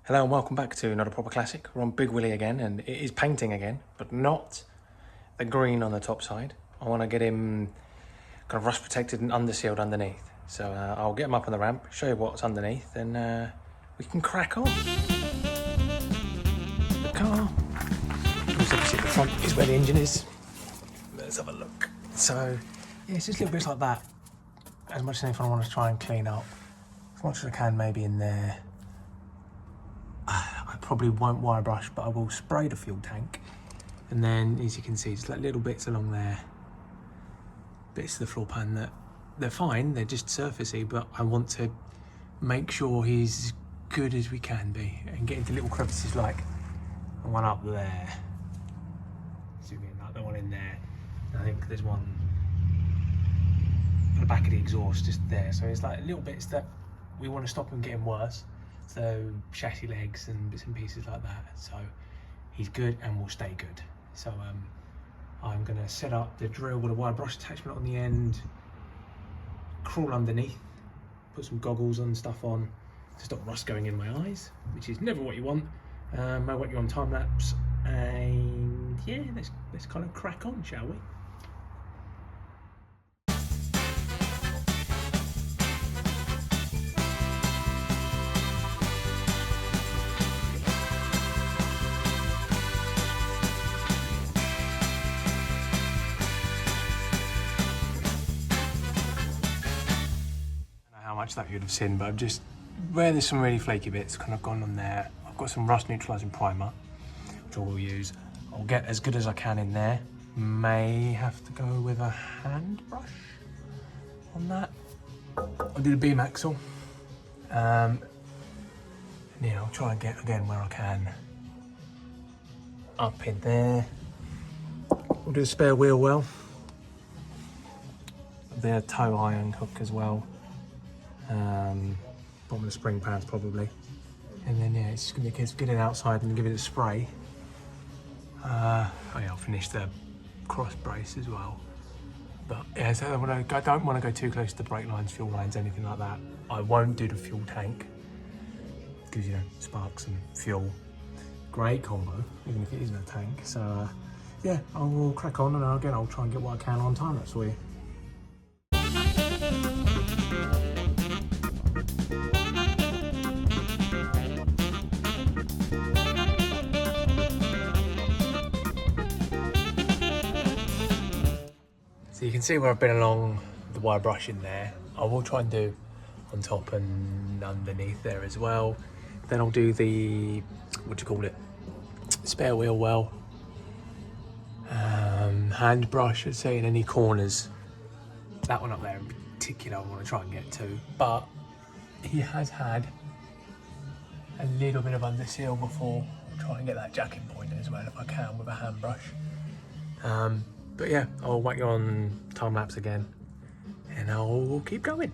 Hello and welcome back to Not a Proper Classic. We're on Big Willy again, and it is painting again, but not the green on the top side. I want to get him kind of rust protected and undersealed underneath. So I'll get him up on the ramp, show you what's underneath, and we can crack on. The car. Obviously the front is where the engine is. Let's have a look. So yeah, it's just little bits like that. As much as anything I want to try and clean up. As much as I can maybe in there. I probably won't wire brush, but I will spray the fuel tank. And then, as you can see, just like little bits along there, bits of the floor pan that they're fine, they're just surfacey, but I want to make sure he's as good as we can be and get into little crevices like the one up there. Zoom in, like the one in there. I think there's one at the back of the exhaust just there. So it's like little bits that we want to stop him getting worse. So chassis legs and bits and pieces like that. So he's good and will stay good. So I'm going to set up the drill with a wire brush attachment on the end, crawl underneath, put some goggles and stuff on to stop rust going in my eyes, which is never what you want. I want you on time lapse, and yeah, let's kind of crack on, shall we? How much that you'd have seen, but I've just, where there's some really flaky bits kind of gone on there. I've got some rust neutralising primer, which I will use. I'll get as good as I can in there. May have to go with a hand brush on that. I'll do the beam axle. And yeah, I'll try and get again where I can up in there. We'll do the spare wheel well. The toe iron hook as well. Bottom of the spring pads probably, and then yeah, it's just gonna be a case of getting outside and give it a spray. Oh yeah, I'll finish the cross brace as well. But yeah, so I don't want to go too close to the brake lines, fuel lines, anything like that. I won't do the fuel tank because, you know, sparks and fuel, great combo, even if it isn't a tank. So yeah, I will crack on, and again I'll try and get what I can on time lapse for you. So you can see where I've been along the wire brush in there. I will try and do on top and underneath there as well. Then I'll do the, what do you call it, spare wheel well. Hand brush, I'd say, in any corners. That one up there in particular I want to try and get to. But he has had a little bit of underseal before. I'll try and get that jacking point as well if I can with a hand brush. But yeah, I'll whack you on time lapse again, and I'll keep going.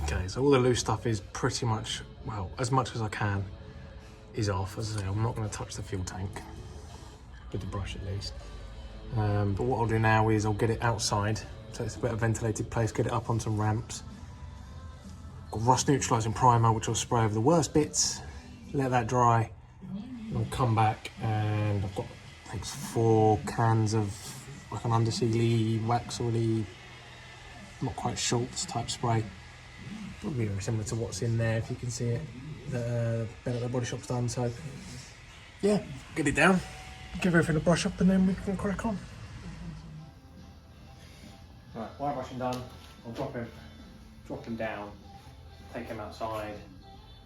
Okay, so all the loose stuff is pretty much, well, as much as I can is off. As I say, I'm not going to touch the fuel tank with the brush at least. But what I'll do now is I'll get it outside, so it's a bit of ventilated place, get it up on some ramps. Got rust neutralising primer, which I'll spray over the worst bits, let that dry, and I'll come back, and I've got, I think it's 4 cans of like an undersealing, waxoily, not quite Schultz type spray. Probably very similar to what's in there, if you can see it, the bit at the body shop's done. So yeah, get it down, give everything a brush up, and then we can crack on. Right, wire brushing done. I'll drop him down, take him outside,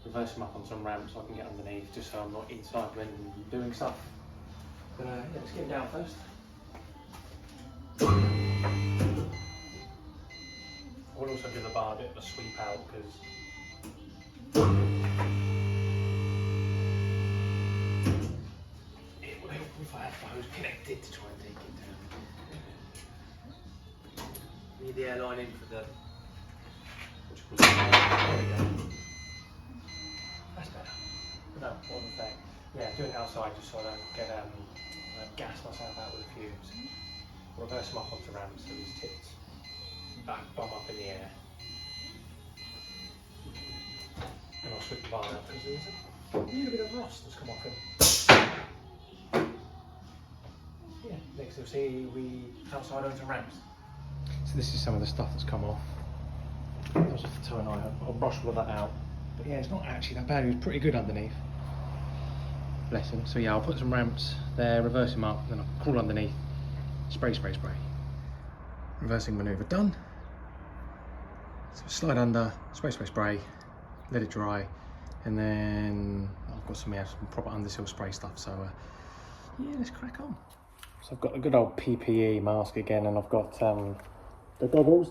reverse him up on some ramps so I can get underneath, just so I'm not inside when doing stuff. But yeah, let's get him down first. I will also give the bar a bit of a sweep out because it would help if I had the hose connected to try and take it down. Need the airline in for the, what do you call it? There we go. yeah, doing it outside just so I don't get gas myself out with the fumes. Reverse him up onto ramps so he's tipped back bum up in the air. And I'll sweep the barn out because there's a little bit of rust that's come off him. Yeah, next you'll see we outside onto ramps. So this is some of the stuff that's come off. That was off the toe and eye. I'll brush all of that out. But yeah, it's not actually that bad. He was pretty good underneath. Bless him. So yeah, I'll put some ramps there, reverse him up, then I'll crawl underneath. Spray, spray, spray. Reversing manoeuvre done. So slide under, spray, spray, spray. Let it dry. And then I've got some proper underseal spray stuff. So yeah, let's crack on. So I've got a good old PPE mask again, and I've got the goggles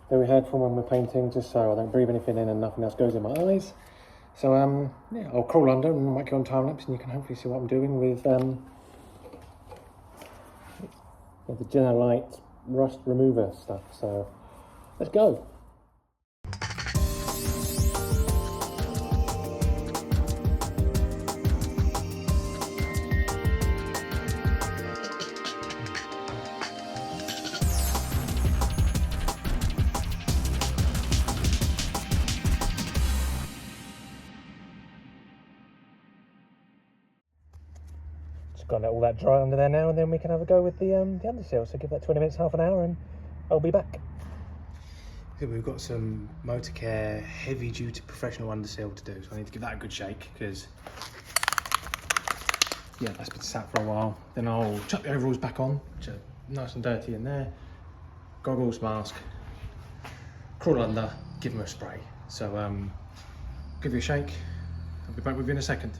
that we had from when we're painting, just so I don't breathe anything in and nothing else goes in my eyes. So yeah, I'll crawl under and make it on time lapse, and you can hopefully see what I'm doing with the Genolite rust remover stuff. So let's go. Got to let all that dry under there now, and then we can have a go with the underseal. So give that 20 minutes, half an hour, and I'll be back. So we've got some Motorcare heavy duty professional underseal to do, so I need to give that a good shake because yeah, that's been sat for a while. Then I'll chuck the overalls back on, which are nice and dirty in there. Goggles, mask, crawl under, give them a spray. So give you a shake. I'll be back with you in a second.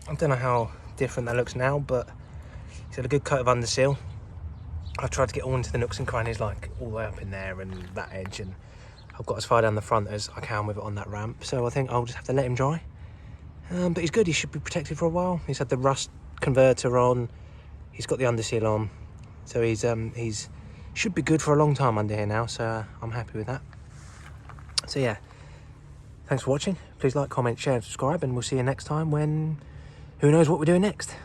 I don't know how different that looks now, but he's had a good coat of underseal. I've tried to get all into the nooks and crannies, like all the way up in there and that edge, and I've got as far down the front as I can with it on that ramp. So I think I'll just have to let him dry. But he's good, he should be protected for a while. He's had the rust converter on, he's got the underseal on. So he's should be good for a long time under here now, so I'm happy with that. So yeah, thanks for watching. Please like, comment, share and subscribe, and we'll see you next time when who knows what we're doing next.